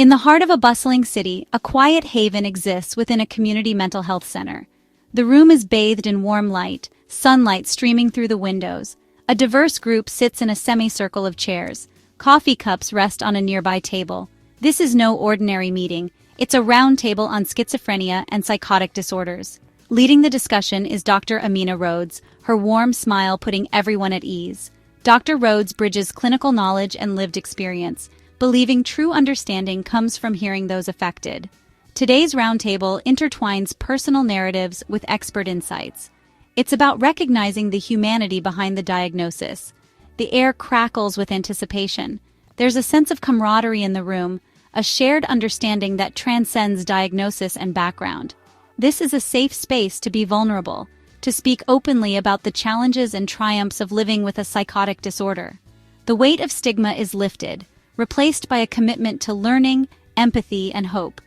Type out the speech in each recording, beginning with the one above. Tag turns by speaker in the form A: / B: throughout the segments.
A: In the heart of a bustling city, a quiet haven exists within a community mental health center. The room is bathed in warm light, sunlight streaming through the windows. A diverse group sits in a semicircle of chairs. Coffee cups rest on a nearby table. This is no ordinary meeting. It's a round table on schizophrenia and psychotic disorders. Leading the discussion is Dr. Amina Rhodes, her warm smile putting everyone at ease. Dr. Rhodes bridges clinical knowledge and lived experience, believing true understanding comes from hearing those affected. Today's roundtable intertwines personal narratives with expert insights. It's about recognizing the humanity behind the diagnosis. The air crackles with anticipation. There's a sense of camaraderie in the room, a shared understanding that transcends diagnosis and background. This is a safe space to be vulnerable, to speak openly about the challenges and triumphs of living with a psychotic disorder. The weight of stigma is lifted, replaced by a commitment to learning, empathy, and hope.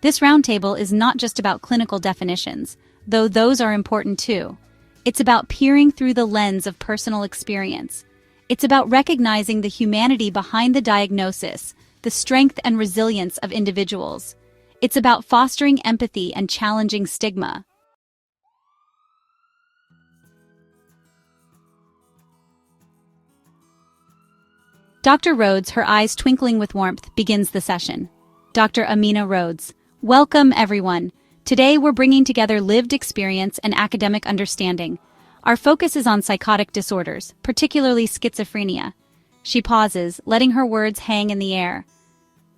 A: This roundtable is not just about clinical definitions, though those are important too. It's about peering through the lens of personal experience. It's about recognizing the humanity behind the diagnosis, the strength and resilience of individuals. It's about fostering empathy and challenging stigma. Dr. Rhodes, her eyes twinkling with warmth, begins the session. Dr. Amina Rhodes. Welcome, everyone. Today we're bringing together lived experience and academic understanding. Our focus is on psychotic disorders, particularly schizophrenia. She pauses, letting her words hang in the air.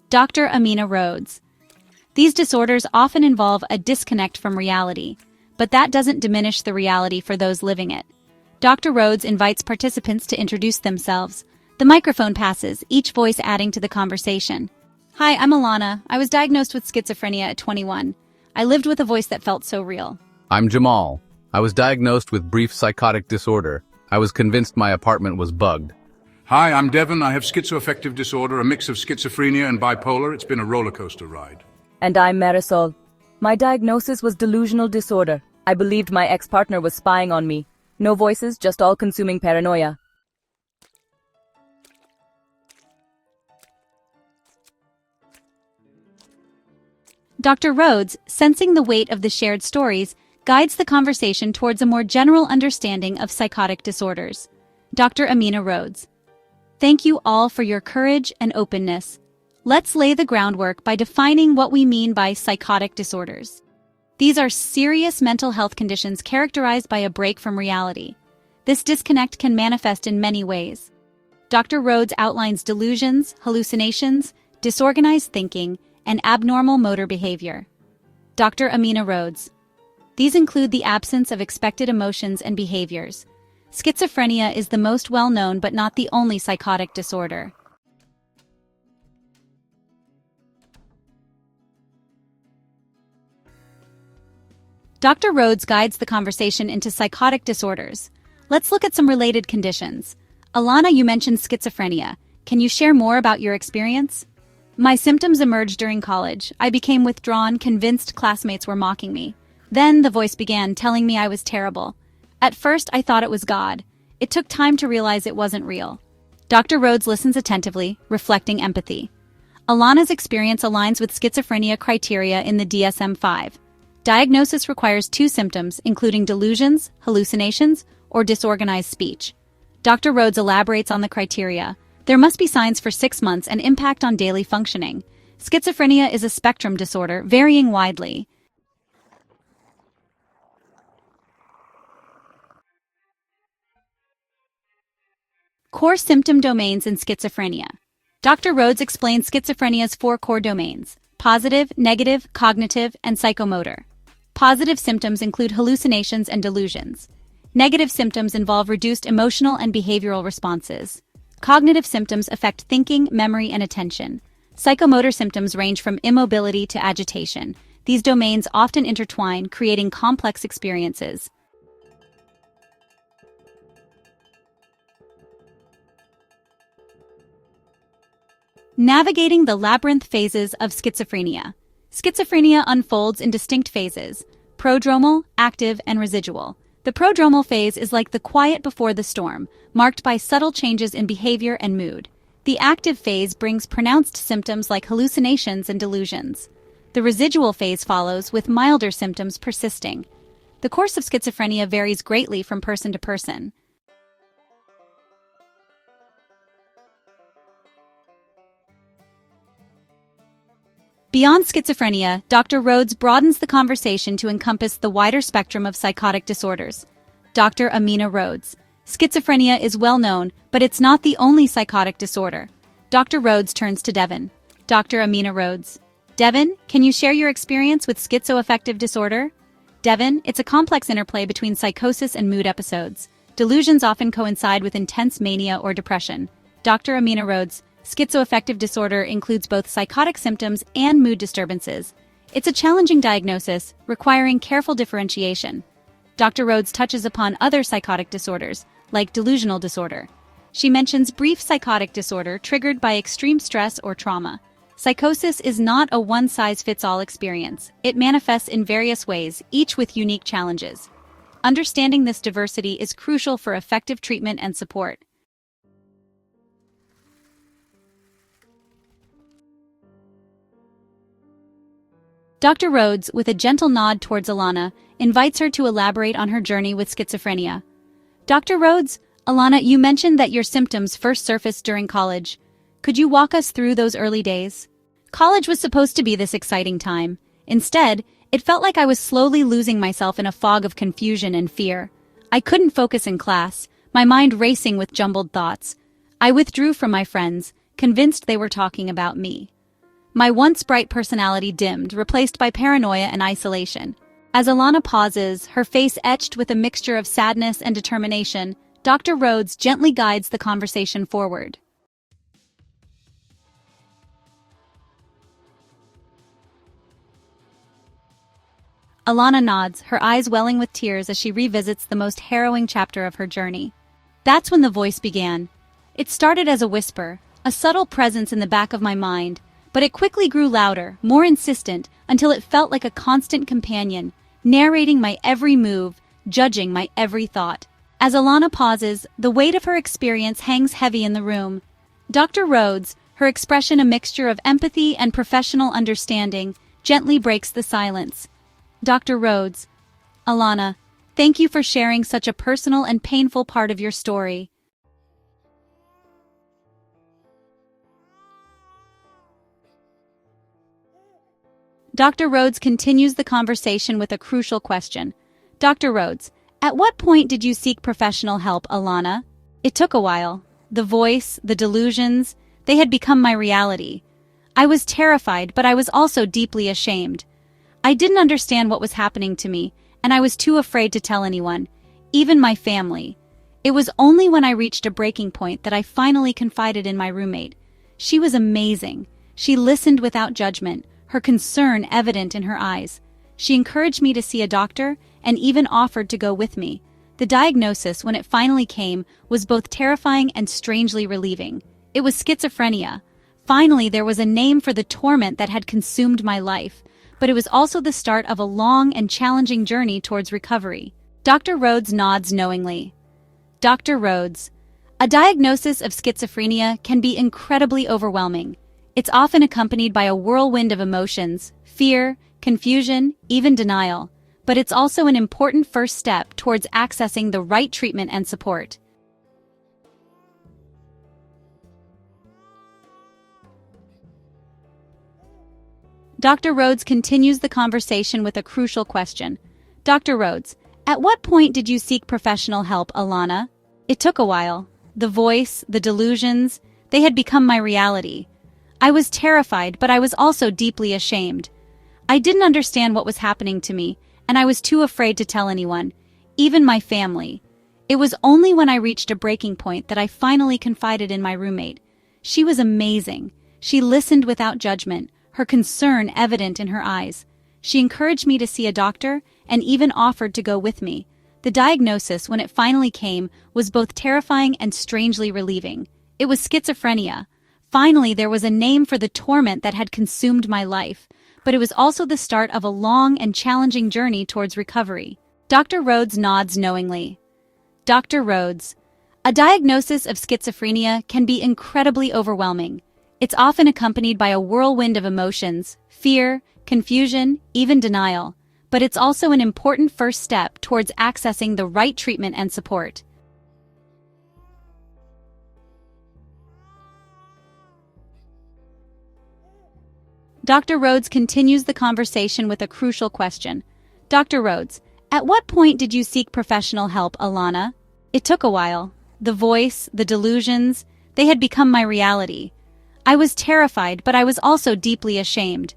A: Dr. Amina Rhodes. These disorders often involve a disconnect from reality, but that doesn't diminish the reality for those living it. Dr. Rhodes invites participants to introduce themselves. The microphone passes, each voice adding to the conversation. Hi, I'm Alana. I was diagnosed with schizophrenia at 21. I lived with a voice that felt so real.
B: I'm Jamal. I was diagnosed with brief psychotic disorder. I was convinced my apartment was bugged.
C: Hi, I'm Devon. I have schizoaffective disorder, a mix of schizophrenia and bipolar. It's been a roller coaster ride.
D: And I'm Marisol. My diagnosis was delusional disorder. I believed my ex-partner was spying on me. No voices, just all-consuming paranoia.
A: Dr. Rhodes, sensing the weight of the shared stories, guides the conversation towards a more general understanding of psychotic disorders. Dr. Amina Rhodes. Thank you all for your courage and openness. Let's lay the groundwork by defining what we mean by psychotic disorders. These are serious mental health conditions characterized by a break from reality. This disconnect can manifest in many ways. Dr. Rhodes outlines delusions, hallucinations, disorganized thinking, and abnormal motor behavior. Dr. Amina Rhodes. These include the absence of expected emotions and behaviors. Schizophrenia is the most well-known but not the only psychotic disorder. Dr. Rhodes guides the conversation into psychotic disorders. Let's look at some related conditions. Alana, you mentioned schizophrenia. Can you share more about your experience? My symptoms emerged during college. I became withdrawn, convinced classmates were mocking me. Then the voice began telling me I was terrible. At first, I thought it was God. It took time to realize it wasn't real. Dr. Rhodes listens attentively, reflecting empathy. Alana's experience aligns with schizophrenia criteria in the DSM-5. Diagnosis requires 2 symptoms, including delusions, hallucinations, or disorganized speech. Dr. Rhodes elaborates on the criteria. There must be signs for 6 months and impact on daily functioning. Schizophrenia is a spectrum disorder, varying widely. Core symptom domains in schizophrenia. Dr. Rhodes explains schizophrenia's 4 core domains: positive, negative, cognitive, and psychomotor. Positive symptoms include hallucinations and delusions. Negative symptoms involve reduced emotional and behavioral responses. Cognitive symptoms affect thinking, memory, and attention. Psychomotor symptoms range from immobility to agitation. These domains often intertwine, creating complex experiences. Navigating the labyrinth phases of schizophrenia. Schizophrenia unfolds in distinct phases: prodromal, active, and residual. The prodromal phase is like the quiet before the storm, marked by subtle changes in behavior and mood. The active phase brings pronounced symptoms like hallucinations and delusions. The residual phase follows, with milder symptoms persisting. The course of schizophrenia varies greatly from person to person. Beyond schizophrenia, Dr. Rhodes broadens the conversation to encompass the wider spectrum of psychotic disorders. Dr. Amina Rhodes. Schizophrenia is well known, but it's not the only psychotic disorder. Dr. Rhodes turns to Devon. Dr. Amina Rhodes. Devon, can you share your experience with schizoaffective disorder? Devon, it's a complex interplay between psychosis and mood episodes. Delusions often coincide with intense mania or depression. Dr. Amina Rhodes. Schizoaffective disorder includes both psychotic symptoms and mood disturbances. It's a challenging diagnosis, requiring careful differentiation. Dr. Rhodes touches upon other psychotic disorders, like delusional disorder. She mentions brief psychotic disorder triggered by extreme stress or trauma. Psychosis is not a one-size-fits-all experience. It manifests in various ways, each with unique challenges. Understanding this diversity is crucial for effective treatment and support. Dr. Rhodes, with a gentle nod towards Alana, invites her to elaborate on her journey with schizophrenia. Dr. Rhodes, Alana, you mentioned that your symptoms first surfaced during college. Could you walk us through those early days? College was supposed to be this exciting time. Instead, it felt like I was slowly losing myself in a fog of confusion and fear. I couldn't focus in class, my mind racing with jumbled thoughts. I withdrew from my friends, convinced they were talking about me. My once bright personality dimmed, replaced by paranoia and isolation. As Alana pauses, her face etched with a mixture of sadness and determination, Dr. Rhodes gently guides the conversation forward. Alana nods, her eyes welling with tears as she revisits the most harrowing chapter of her journey. That's when the voice began. It started as a whisper, a subtle presence in the back of my mind, but it quickly grew louder, more insistent, until it felt like a constant companion, narrating my every move, judging my every thought. As Alana pauses, the weight of her experience hangs heavy in the room. Dr. Rhodes, her expression a mixture of empathy and professional understanding, gently breaks the silence. Dr. Rhodes. Alana, thank you for sharing such a personal and painful part of your story. Dr. Rhodes continues the conversation with a crucial question. Dr. Rhodes, at what point did you seek professional help, Alana? It took a while. The voice, the delusions, they had become my reality. I was terrified, but I was also deeply ashamed. I didn't understand what was happening to me, and I was too afraid to tell anyone, even my family. It was only when I reached a breaking point that I finally confided in my roommate. She was amazing. She listened without judgment, her concern evident in her eyes. She encouraged me to see a doctor and even offered to go with me. The diagnosis, when it finally came, was both terrifying and strangely relieving. It was schizophrenia. Finally, there was a name for the torment that had consumed my life, but it was also the start of a long and challenging journey towards recovery. Dr. Rhodes nods knowingly. Dr. Rhodes, a diagnosis of schizophrenia can be incredibly overwhelming. It's often accompanied by a whirlwind of emotions, fear, confusion, even denial. But it's also an important first step towards accessing the right treatment and support. Dr. Rhodes continues the conversation with a crucial question. Dr. Rhodes, at what point did you seek professional help, Alana? It took a while. The voice, the delusions, they had become my reality. I was terrified, but I was also deeply ashamed. I didn't understand what was happening to me, and I was too afraid to tell anyone, even my family. It was only when I reached a breaking point that I finally confided in my roommate. She was amazing. She listened without judgment, her concern evident in her eyes. She encouraged me to see a doctor and even offered to go with me. The diagnosis, when it finally came, was both terrifying and strangely relieving. It was schizophrenia. Finally, there was a name for the torment that had consumed my life, but it was also the start of a long and challenging journey towards recovery. Dr. Rhodes nods knowingly. Dr. Rhodes, A diagnosis of schizophrenia can be incredibly overwhelming. It's often accompanied by a whirlwind of emotions, fear, confusion, even denial. But it's also an important first step towards accessing the right treatment and support. Dr. Rhodes continues the conversation with a crucial question. Dr. Rhodes, at what point did you seek professional help, Alana? It took a while. The voice, the delusions, they had become my reality. I was terrified, but I was also deeply ashamed.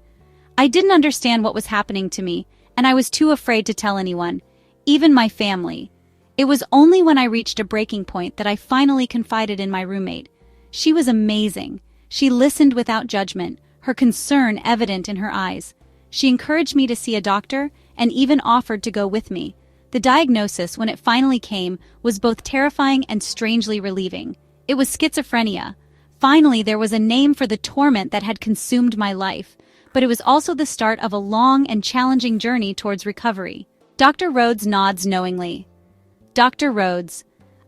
A: I didn't understand what was happening to me, and I was too afraid to tell anyone, even my family. It was only when I reached a breaking point that I finally confided in my roommate. She was amazing. She listened without judgment, her concern evident in her eyes. She encouraged me to see a doctor and even offered to go with me. The diagnosis, when it finally came, was both terrifying and strangely relieving. It was schizophrenia. Finally, there was a name for the torment that had consumed my life, but it was also the start of a long and challenging journey towards recovery. Dr. Rhodes nods knowingly. Dr. Rhodes,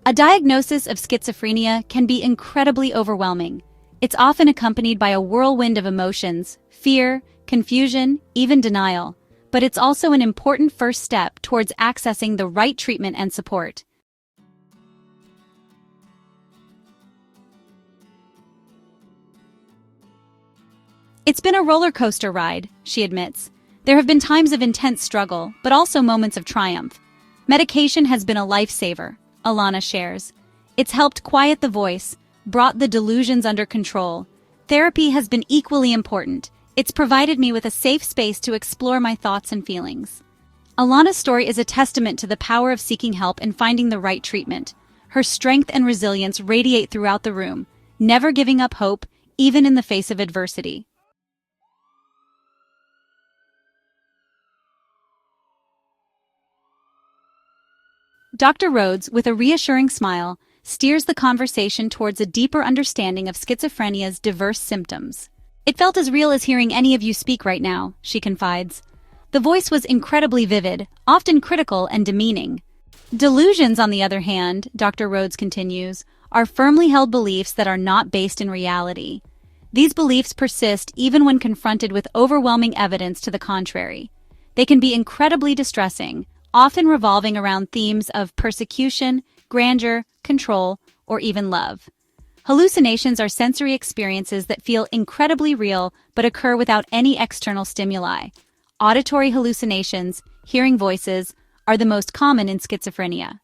A: a diagnosis of schizophrenia can be incredibly overwhelming. It's often accompanied by a whirlwind of emotions, fear, confusion, even denial. But it's also an important first step towards accessing the right treatment and support. It's been a roller coaster ride, she admits. There have been times of intense struggle, but also moments of triumph. Medication has been a lifesaver, Alana shares. It's helped quiet the voice, brought the delusions under control. Therapy has been equally important. It's provided me with a safe space to explore my thoughts and feelings. Alana's story is a testament to the power of seeking help and finding the right treatment. Her strength and resilience radiate throughout the room, never giving up hope, even in the face of adversity. Dr. Rhodes, with a reassuring smile, steers the conversation towards a deeper understanding of schizophrenia's diverse symptoms. It felt as real as hearing any of you speak right now, she confides. The voice was incredibly vivid, often critical and demeaning. Delusions, on the other hand, Dr. Rhodes continues, are firmly held beliefs that are not based in reality. These beliefs persist even when confronted with overwhelming evidence to the contrary. They can be incredibly distressing, often revolving around themes of persecution, grandeur, control, or even love. Hallucinations are sensory experiences that feel incredibly real but occur without any external stimuli. Auditory hallucinations, hearing voices, are the most common in schizophrenia.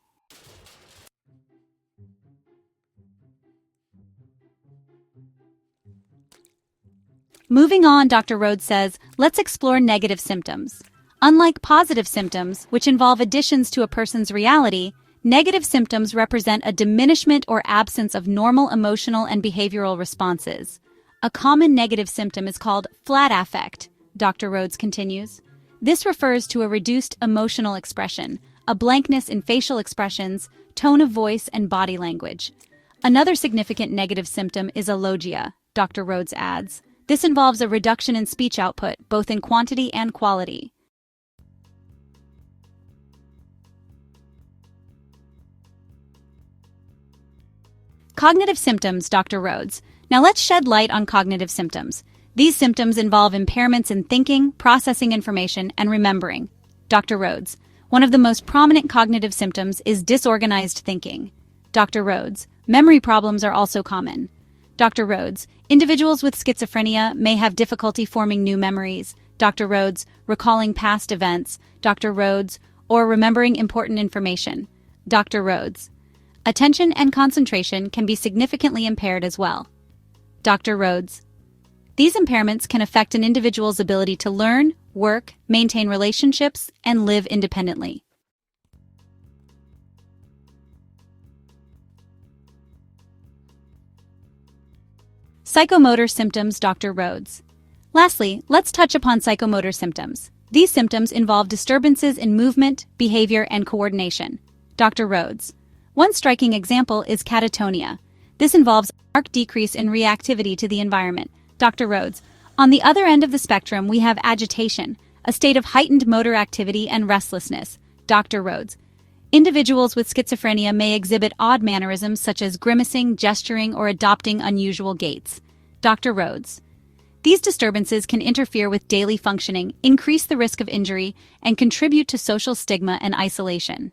A: Moving on, Dr. Rhodes says, let's explore negative symptoms. Unlike positive symptoms, which involve additions to a person's reality, negative symptoms represent a diminishment or absence of normal emotional and behavioral responses. A common negative symptom is called flat affect, Dr. Rhodes continues. This refers to a reduced emotional expression, a blankness in facial expressions, tone of voice, and body language. Another significant negative symptom is alogia, Dr. Rhodes adds. This involves a reduction in speech output, both in quantity and quality. Cognitive symptoms, Dr. Rhodes. Now let's shed light on cognitive symptoms. These symptoms involve impairments in thinking, processing information, and remembering. Dr. Rhodes. One of the most prominent cognitive symptoms is disorganized thinking. Dr. Rhodes. Memory problems are also common. Dr. Rhodes. Individuals with schizophrenia may have difficulty forming new memories. Dr. Rhodes. Recalling past events. Dr. Rhodes. Or remembering important information. Dr. Rhodes. Attention and concentration can be significantly impaired as well. Dr. Rhodes. These impairments can affect an individual's ability to learn, work, maintain relationships, and live independently. Psychomotor symptoms, Dr. Rhodes. Lastly, let's touch upon psychomotor symptoms. These symptoms involve disturbances in movement, behavior, and coordination. Dr. Rhodes. One striking example is catatonia. This involves a marked decrease in reactivity to the environment. Dr. Rhodes. On the other end of the spectrum, we have agitation, a state of heightened motor activity and restlessness. Dr. Rhodes. Individuals with schizophrenia may exhibit odd mannerisms such as grimacing, gesturing, or adopting unusual gaits. Dr. Rhodes. These disturbances can interfere with daily functioning, increase the risk of injury, and contribute to social stigma and isolation.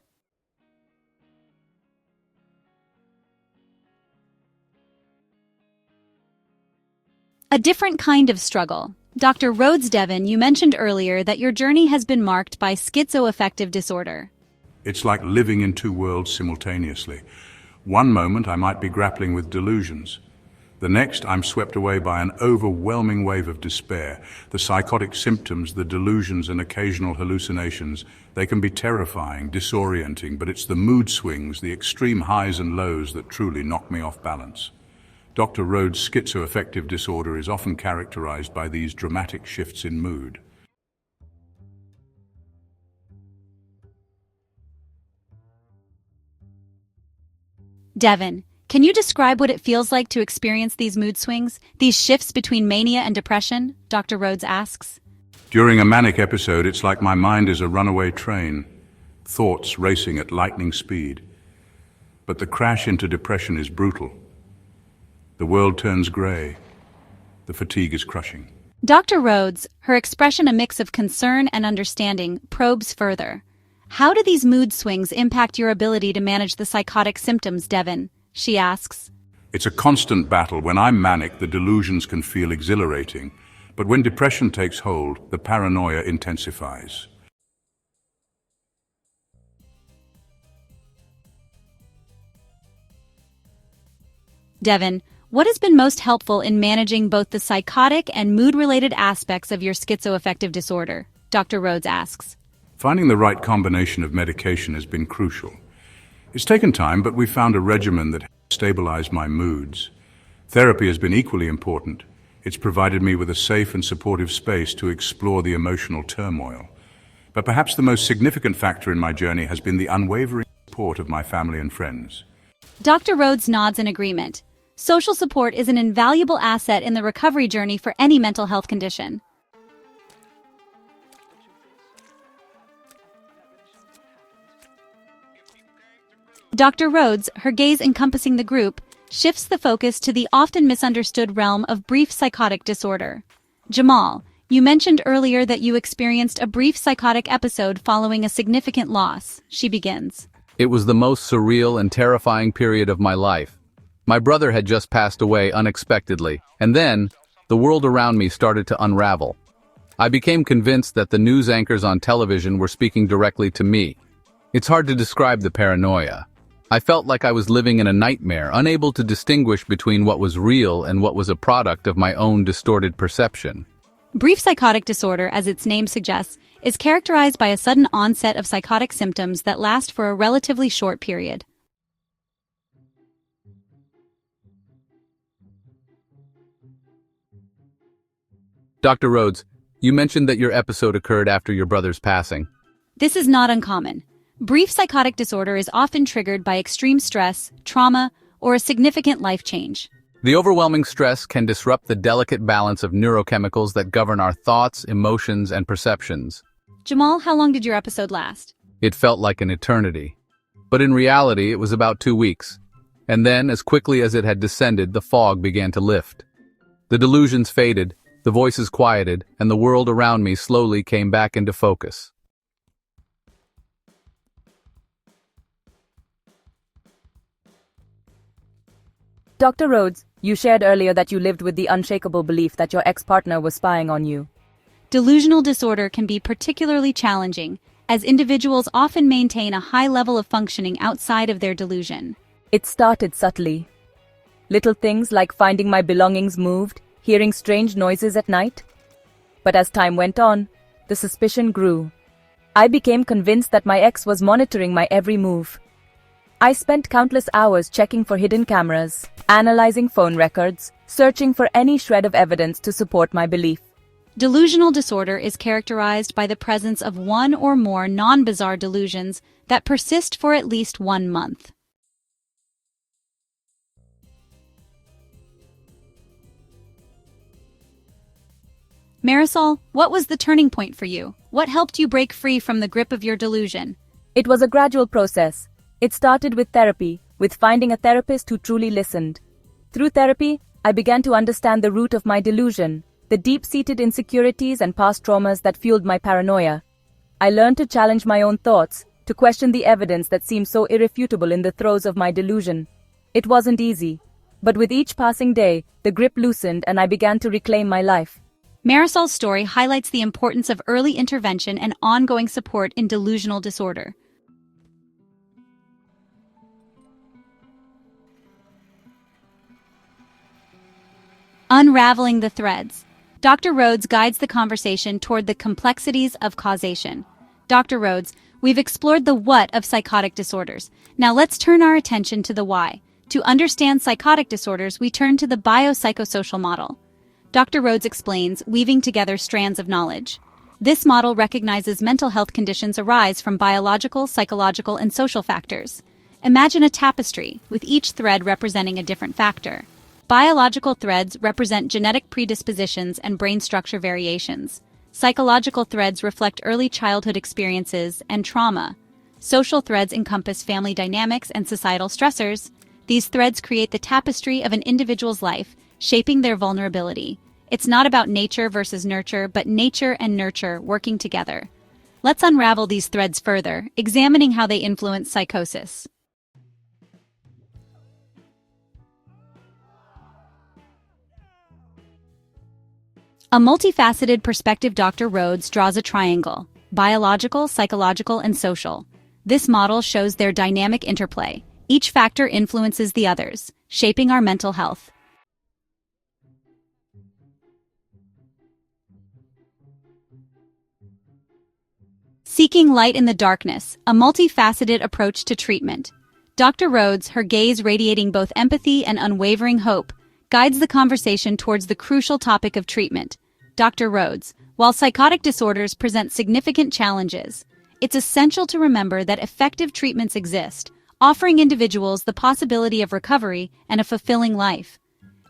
A: A different kind of struggle. Dr. Rhodes Devon, you mentioned earlier that your journey has been marked by schizoaffective disorder.
C: It's like living in two worlds simultaneously. One moment I might be grappling with delusions. The next I'm swept away by an overwhelming wave of despair. The psychotic symptoms, the delusions and occasional hallucinations, they can be terrifying, disorienting, but it's the mood swings, the extreme highs and lows that truly knock me off balance. Dr. Rhodes' schizoaffective disorder is often characterized by these dramatic shifts in mood.
A: Devon, can you describe what it feels like to experience these mood swings, these shifts between mania and depression? Dr. Rhodes asks.
C: During a manic episode, it's like my mind is a runaway train, thoughts racing at lightning speed. But the crash into depression is brutal. The world turns gray. The fatigue is crushing.
A: Dr. Rhodes, her expression a mix of concern and understanding, probes further. How do these mood swings impact your ability to manage the psychotic symptoms, Devon? She asks.
C: It's a constant battle. When I'm manic, the delusions can feel exhilarating. But when depression takes hold, the paranoia intensifies.
A: Devon, what has been most helpful in managing both the psychotic and mood-related aspects of your schizoaffective disorder? Dr. Rhodes asks.
C: Finding the right combination of medication has been crucial. It's taken time, but we've found a regimen that has stabilized my moods. Therapy has been equally important. It's provided me with a safe and supportive space to explore the emotional turmoil. But perhaps the most significant factor in my journey has been the unwavering support of my family and friends.
A: Dr. Rhodes nods in agreement. Social support is an invaluable asset in the recovery journey for any mental health condition. Dr. Rhodes, her gaze encompassing the group, shifts the focus to the often misunderstood realm of brief psychotic disorder. Jamal, you mentioned earlier that you experienced a brief psychotic episode following a significant loss. She begins.
B: It was the most surreal and terrifying period of my life. My brother had just passed away unexpectedly, and then the world around me started to unravel. I became convinced that the news anchors on television were speaking directly to me. It's hard to describe the paranoia. I felt like I was living in a nightmare, unable to distinguish between what was real and what was a product of my own distorted perception.
A: Brief psychotic disorder, as its name suggests, is characterized by a sudden onset of psychotic symptoms that last for a relatively short period.
B: Dr. Rhodes, you mentioned that your episode occurred after your brother's passing.
A: This is not uncommon. Brief psychotic disorder is often triggered by extreme stress, trauma, or a significant life change.
B: The overwhelming stress can disrupt the delicate balance of neurochemicals that govern our thoughts, emotions, and perceptions.
A: Jamal, how long did your episode last?
B: It felt like an eternity. But in reality, it was about 2 weeks. And then, as quickly as it had descended, the fog began to lift. The delusions faded, the voices quieted, and the world around me slowly came back into focus.
D: Dr. Rhodes, you shared earlier that you lived with the unshakable belief that your ex-partner was spying on you.
A: Delusional disorder can be particularly challenging, as individuals often maintain a high level of functioning outside of their delusion.
D: It started subtly. Little things like finding my belongings moved, hearing strange noises at night. But as time went on, the suspicion grew. I became convinced that my ex was monitoring my every move. I spent countless hours checking for hidden cameras, analyzing phone records, searching for any shred of evidence to support my belief.
A: Delusional disorder is characterized by the presence of one or more non-bizarre delusions that persist for at least 1 month. Marisol, what was the turning point for you? What helped you break free from the grip of your delusion?
D: It was a gradual process. It started with therapy, with finding a therapist who truly listened. Through therapy, I began to understand the root of my delusion, the deep-seated insecurities and past traumas that fueled my paranoia. I learned to challenge my own thoughts, to question the evidence that seemed so irrefutable in the throes of my delusion. It wasn't easy, but with each passing day, the grip loosened and I began to reclaim my life.
A: Marisol's story highlights the importance of early intervention and ongoing support in delusional disorder. Unraveling the threads. Dr. Rhodes guides the conversation toward the complexities of causation. Dr. Rhodes, we've explored the what of psychotic disorders. Now let's turn our attention to the why. To understand psychotic disorders, we turn to the biopsychosocial model. Dr. Rhodes explains, weaving together strands of knowledge. This model recognizes mental health conditions arise from biological, psychological, and social factors. Imagine a tapestry, with each thread representing a different factor. Biological threads represent genetic predispositions and brain structure variations. Psychological threads reflect early childhood experiences and trauma. Social threads encompass family dynamics and societal stressors. These threads create the tapestry of an individual's life, shaping their vulnerability. It's not about nature versus nurture, but nature and nurture working together. Let's unravel these threads further, examining how they influence psychosis. A multifaceted perspective. Dr. Rhodes draws a triangle: biological, psychological, and social. This model shows their dynamic interplay. Each factor influences the others, shaping our mental health. Seeking light in the darkness, a multifaceted approach to treatment. Dr. Rhodes, her gaze radiating both empathy and unwavering hope, guides the conversation towards the crucial topic of treatment. Dr. Rhodes, while psychotic disorders present significant challenges, it's essential to remember that effective treatments exist, offering individuals the possibility of recovery and a fulfilling life.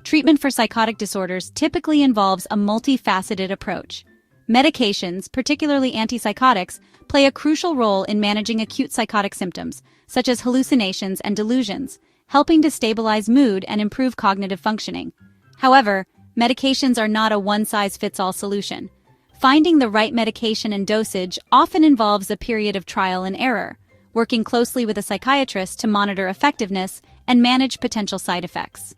A: Treatment for psychotic disorders typically involves a multifaceted approach. Medications, particularly antipsychotics, play a crucial role in managing acute psychotic symptoms, such as hallucinations and delusions, helping to stabilize mood and improve cognitive functioning. However, medications are not a one-size-fits-all solution. Finding the right medication and dosage often involves a period of trial and error, working closely with a psychiatrist to monitor effectiveness and manage potential side effects.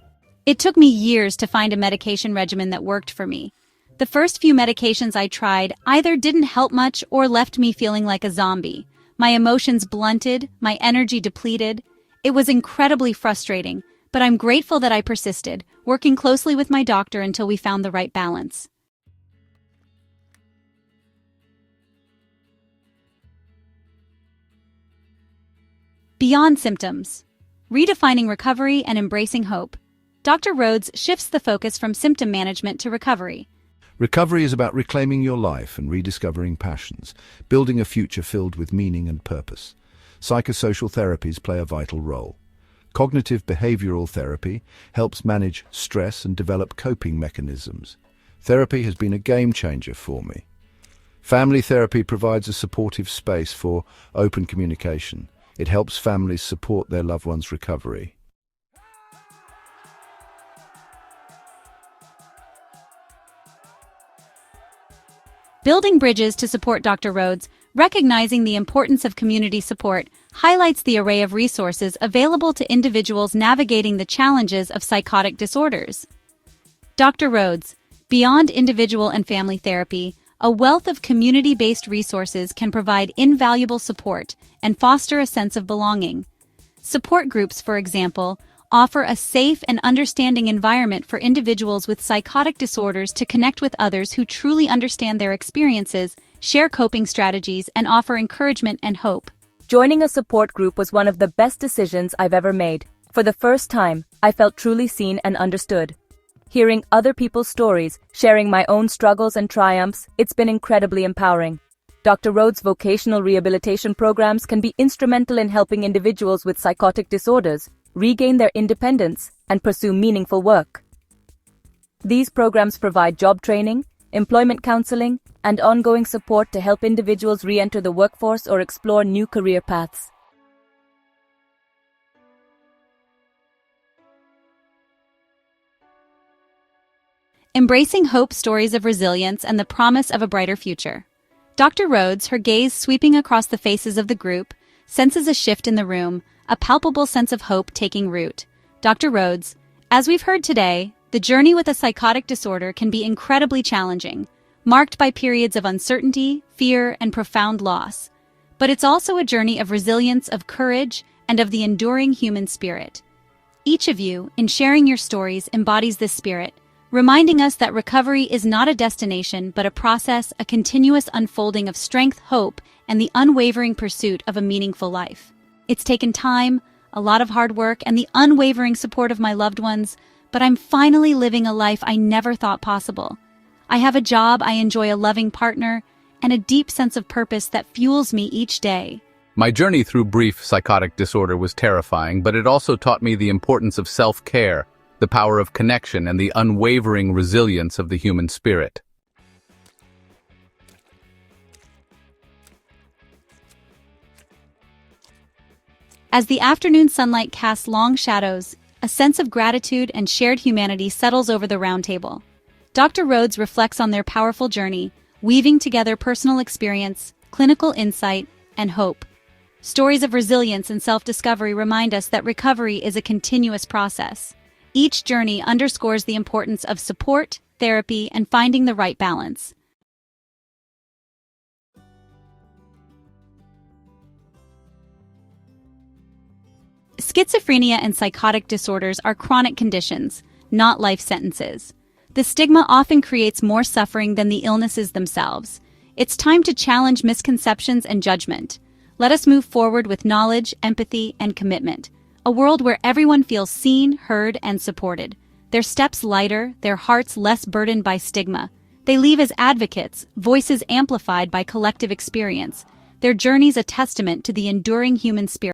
A: It took me years to find a medication regimen that worked for me. The first few medications I tried either didn't help much or left me feeling like a zombie. My emotions blunted, my energy depleted. It was incredibly frustrating, but I'm grateful that I persisted, working closely with my doctor until we found the right balance. Beyond symptoms. Redefining recovery and embracing hope. Dr. Rhodes shifts the focus from symptom management to recovery.
E: Recovery is about reclaiming your life and rediscovering passions, building a future filled with meaning and purpose. Psychosocial therapies play a vital role. Cognitive behavioral therapy helps manage stress and develop coping mechanisms. Therapy has been a game changer for me. Family therapy provides a supportive space for open communication. It helps families support their loved ones' recovery.
A: Building bridges to support. Dr. Rhodes, recognizing the importance of community support, highlights the array of resources available to individuals navigating the challenges of psychotic disorders. Dr. Rhodes, beyond individual and family therapy, a wealth of community-based resources can provide invaluable support and foster a sense of belonging. Support groups, for example, offer a safe and understanding environment for individuals with psychotic disorders to connect with others who truly understand their experiences, share coping strategies, and offer encouragement and hope.
D: Joining a support group was one of the best decisions I've ever made. For the first time, I felt truly seen and understood. Hearing other people's stories, sharing my own struggles and triumphs, it's been incredibly empowering. Dr. Rhodes' vocational rehabilitation programs can be instrumental in helping individuals with psychotic disorders regain their independence and pursue meaningful work. These programs provide job training, employment counseling, and ongoing support to help individuals re-enter the workforce or explore new career paths.
A: Embracing hope, stories of resilience, and the promise of a brighter future. Dr. Rhodes, her gaze sweeping across the faces of the group, senses a shift in the room, a palpable sense of hope taking root. Dr. Rhodes, as we've heard today, the journey with a psychotic disorder can be incredibly challenging, marked by periods of uncertainty, fear, and profound loss. But it's also a journey of resilience, of courage, and of the enduring human spirit. Each of you, in sharing your stories, embodies this spirit, reminding us that recovery is not a destination but a process, a continuous unfolding of strength, hope, and the unwavering pursuit of a meaningful life. It's taken time, a lot of hard work, and the unwavering support of my loved ones, but I'm finally living a life I never thought possible. I have a job, I enjoy a loving partner, and a deep sense of purpose that fuels me each day.
B: My journey through brief psychotic disorder was terrifying, but it also taught me the importance of self-care, the power of connection, and the unwavering resilience of the human spirit.
A: As the afternoon sunlight casts long shadows, a sense of gratitude and shared humanity settles over the round table. Dr. Rhodes reflects on their powerful journey, weaving together personal experience, clinical insight, and hope. Stories of resilience and self-discovery remind us that recovery is a continuous process. Each journey underscores the importance of support, therapy, and finding the right balance. Schizophrenia and psychotic disorders are chronic conditions, not life sentences. The stigma often creates more suffering than the illnesses themselves. It's time to challenge misconceptions and judgment. Let us move forward with knowledge, empathy, and commitment. A world where everyone feels seen, heard, and supported. Their steps lighter, their hearts less burdened by stigma. They leave as advocates, voices amplified by collective experience. Their journeys a testament to the enduring human spirit.